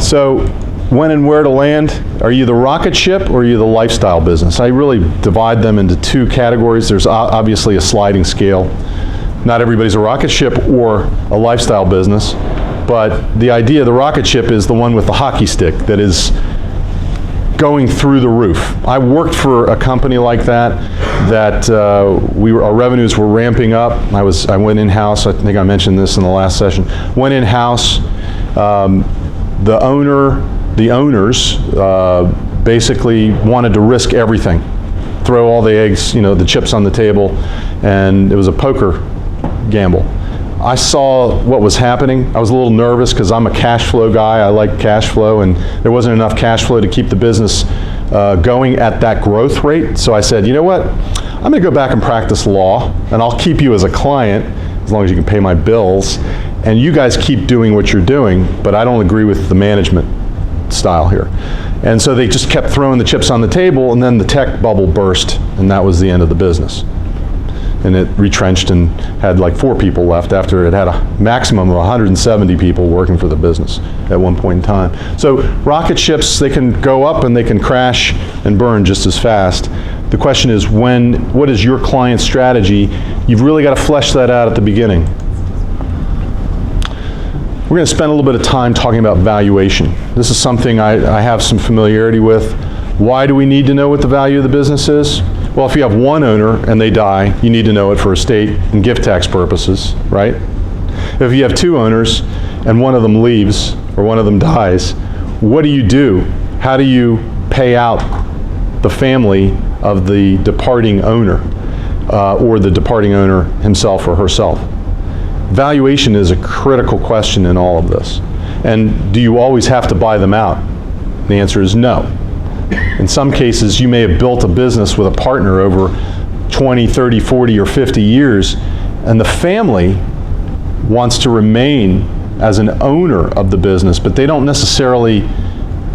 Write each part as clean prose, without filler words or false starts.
So when and where to land, are you the rocket ship or are you the lifestyle business? I really divide them into two categories. There's obviously a sliding scale. Not everybody's a rocket ship or a lifestyle business, but the idea of the rocket ship is the one with the hockey stick that is going through the roof. I worked for a company like that, our revenues were ramping up. I went in-house, I think I mentioned this in the last session. Went in-house, the owners basically wanted to risk everything, throw all the eggs, the chips on the table, and it was a poker gamble. I saw what was happening. I was a little nervous because I'm a cash flow guy. I like cash flow, and there wasn't enough cash flow to keep the business going at that growth rate. So I said, you know what? I'm going to go back and practice law, and I'll keep you as a client as long as you can pay my bills, and you guys keep doing what you're doing, but I don't agree with the management style here. And so they just kept throwing the chips on the table, and then the tech bubble burst, and that was the end of the business. And it retrenched and had like 4 people left after it had a maximum of 170 people working for the business at one point in time. So rocket ships, they can go up and they can crash and burn just as fast. The question is what is your client's strategy? You've really got to flesh that out at the beginning. We're going to spend a little bit of time talking about valuation. This is something I have some familiarity with. Why do we need to know what the value of the business is? Well, if you have one owner and they die, you need to know it for estate and gift tax purposes, right? If you have 2 owners and one of them leaves or one of them dies, what do you do? How do you pay out the family of the departing owner or the departing owner himself or herself? Valuation is a critical question in all of this. And do you always have to buy them out? The answer is no. In some cases, you may have built a business with a partner over 20, 30, 40, or 50 years, and the family wants to remain as an owner of the business, but they don't necessarily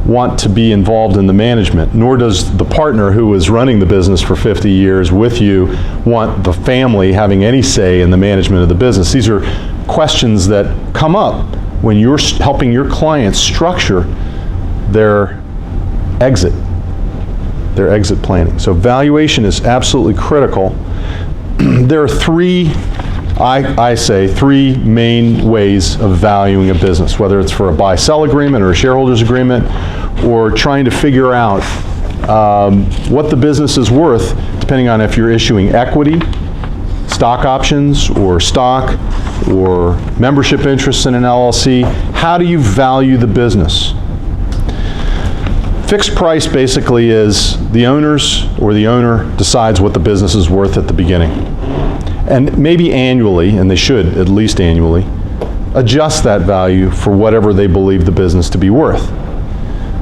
want to be involved in the management, nor does the partner who was running the business for 50 years with you want the family having any say in the management of the business. These are questions that come up when you're helping your clients structure their exit planning. So valuation is absolutely critical. There are I say three main ways of valuing a business, whether it's for a buy-sell agreement or a shareholders agreement, or trying to figure out what the business is worth, depending on if you're issuing equity, stock options, or stock, or membership interests in an LLC. How do you value the business? Fixed price basically is the owners or the owner decides what the business is worth at the beginning. And maybe annually, and they should at least annually, adjust that value for whatever they believe the business to be worth.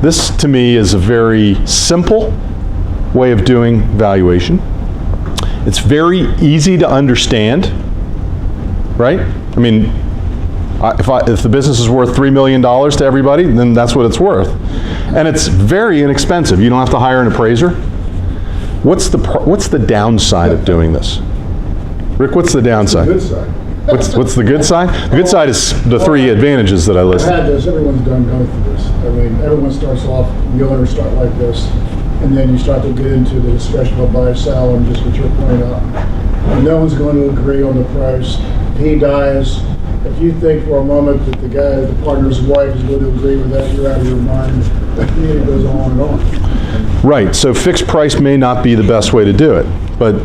This, to me, is a very simple way of doing valuation. It's very easy to understand, right? I mean, if the business is worth $3 million to everybody, then that's what it's worth. And it's very inexpensive. You don't have to hire an appraiser. What's the downside of doing this? Rick, what's the downside? What's the good side? What's the good side? The good side is the 3 advantages that I listed. I've had this, everyone's done both of this. I mean, everyone starts off, the owners start like this, and then you start to get into the discussion of buy, sell, and just what you're pointing out. And no one's going to agree on the price. He dies. If you think for a moment that the partner's wife is going to agree with that, you're out of your mind. And it goes on and on. Right, so fixed price may not be the best way to do it, but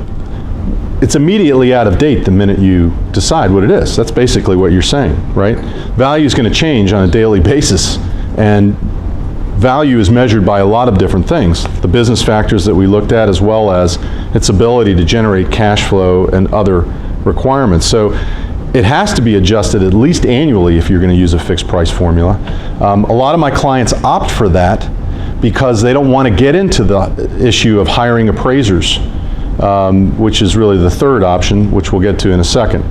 it's immediately out of date the minute you decide what it is. That's basically what you're saying, right? Value is going to change on a daily basis, and value is measured by a lot of different things. The business factors that we looked at, as well as its ability to generate cash flow and other requirements. So it has to be adjusted at least annually if you're going to use a fixed price formula. A lot of my clients opt for that because they don't want to get into the issue of hiring appraisers, which is really the third option, which we'll get to in a second.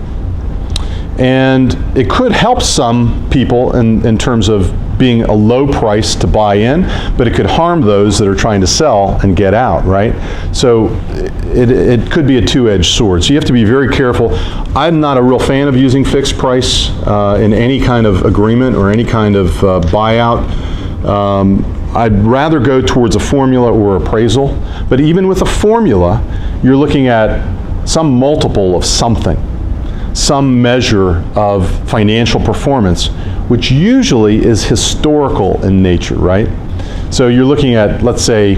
And it could help some people in terms of being a low price to buy in, but it could harm those that are trying to sell and get out, right? So it could be a two-edged sword. So you have to be very careful. I'm not a real fan of using fixed price in any kind of agreement or any kind of buyout I'd rather go towards a formula or appraisal, but even with a formula, you're looking at some multiple of something, some measure of financial performance, which usually is historical in nature, right? So you're looking at, let's say,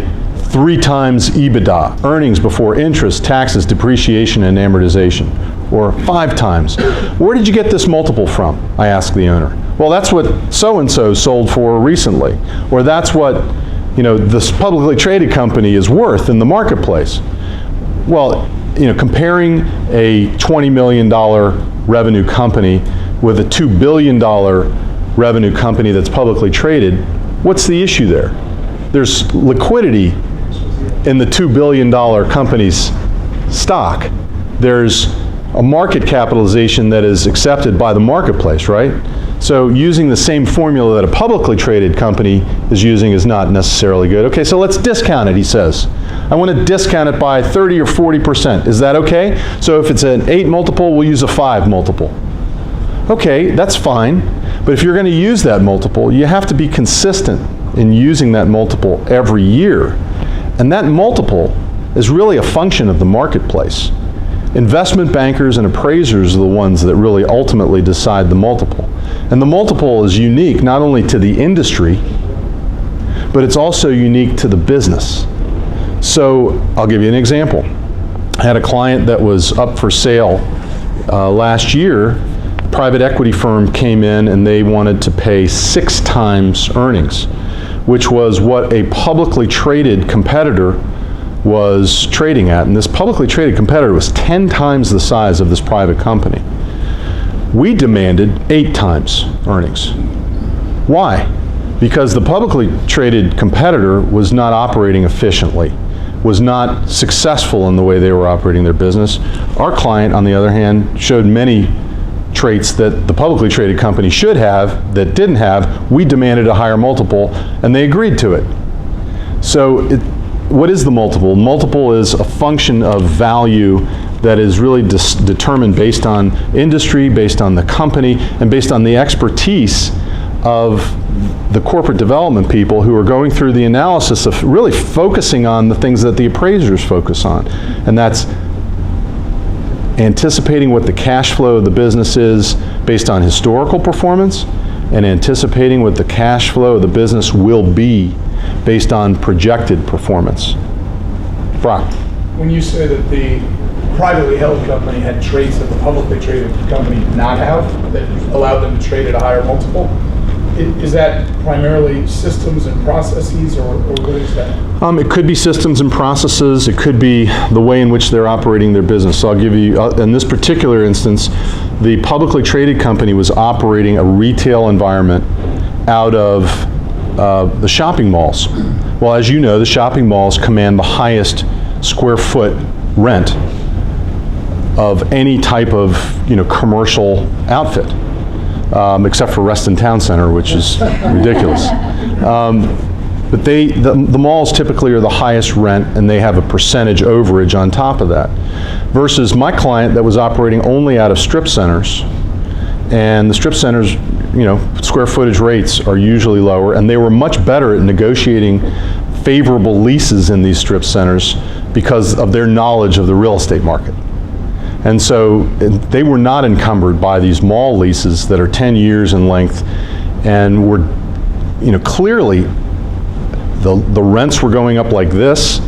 3 times EBITDA, earnings before interest, taxes, depreciation, and amortization, or 5 times. Where did you get this multiple from? I asked the owner. Well, that's what so-and-so sold for recently, or that's what, this publicly traded company is worth in the marketplace. Well, comparing a $20 million revenue company with a $2 billion revenue company that's publicly traded, what's the issue there? There's liquidity in the $2 billion company's stock. There's a market capitalization that is accepted by the marketplace, right? So using the same formula that a publicly traded company is using is not necessarily good. Okay, so let's discount it, he says. I want to discount it by 30 or 40%. Is that okay? So if it's an 8 multiple, we'll use a 5 multiple. Okay, that's fine. But if you're going to use that multiple, you have to be consistent in using that multiple every year. And that multiple is really a function of the marketplace. Investment bankers and appraisers are the ones that really ultimately decide the multiple. And the multiple is unique not only to the industry, but it's also unique to the business. So I'll give you an example. I had a client that was up for sale last year. A private equity firm came in and they wanted to pay 6 times earnings, which was what a publicly traded competitor was trading at. And this publicly traded competitor was 10 times the size of this private company. We demanded 8 times earnings. Why? Because the publicly traded competitor was not operating efficiently, was not successful in the way they were operating their business. Our client, on the other hand, showed many traits that the publicly traded company should have that didn't have. We demanded a higher multiple and they agreed to it. So what is the multiple? Multiple is a function of value that is really determined based on industry, based on the company, and based on the expertise of the corporate development people who are going through the analysis of really focusing on the things that the appraisers focus on. And that's anticipating what the cash flow of the business is based on historical performance, and anticipating what the cash flow of the business will be based on projected performance. Brock. When you say that the privately held company had traits that the publicly traded company did not have, that allowed them to trade at a higher multiple, is that primarily systems and processes, or what is that? It could be systems and processes. It could be the way in which they're operating their business. So I'll give you, in this particular instance, the publicly traded company was operating a retail environment out of the shopping malls. Well, as you know, the shopping malls command the highest square foot rent of any type of commercial outfit, except for Reston Town Center, which is ridiculous. But the malls typically are the highest rent, and they have a percentage overage on top of that. Versus my client that was operating only out of strip centers, and the strip centers, square footage rates are usually lower, and they were much better at negotiating favorable leases in these strip centers because of their knowledge of the real estate market. And so they were not encumbered by these mall leases that are 10 years in length, and were, clearly the rents were going up like this,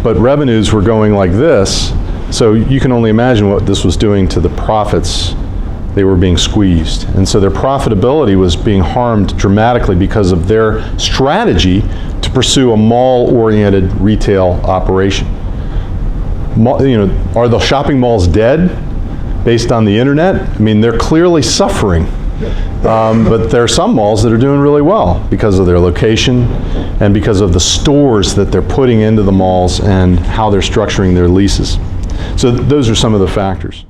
but revenues were going like this. So you can only imagine what this was doing to the profits. They were being squeezed. And so their profitability was being harmed dramatically because of their strategy to pursue a mall-oriented retail operation. Are the shopping malls dead based on the internet? I mean, they're clearly suffering. But there are some malls that are doing really well because of their location and because of the stores that they're putting into the malls and how they're structuring their leases. So those are some of the factors.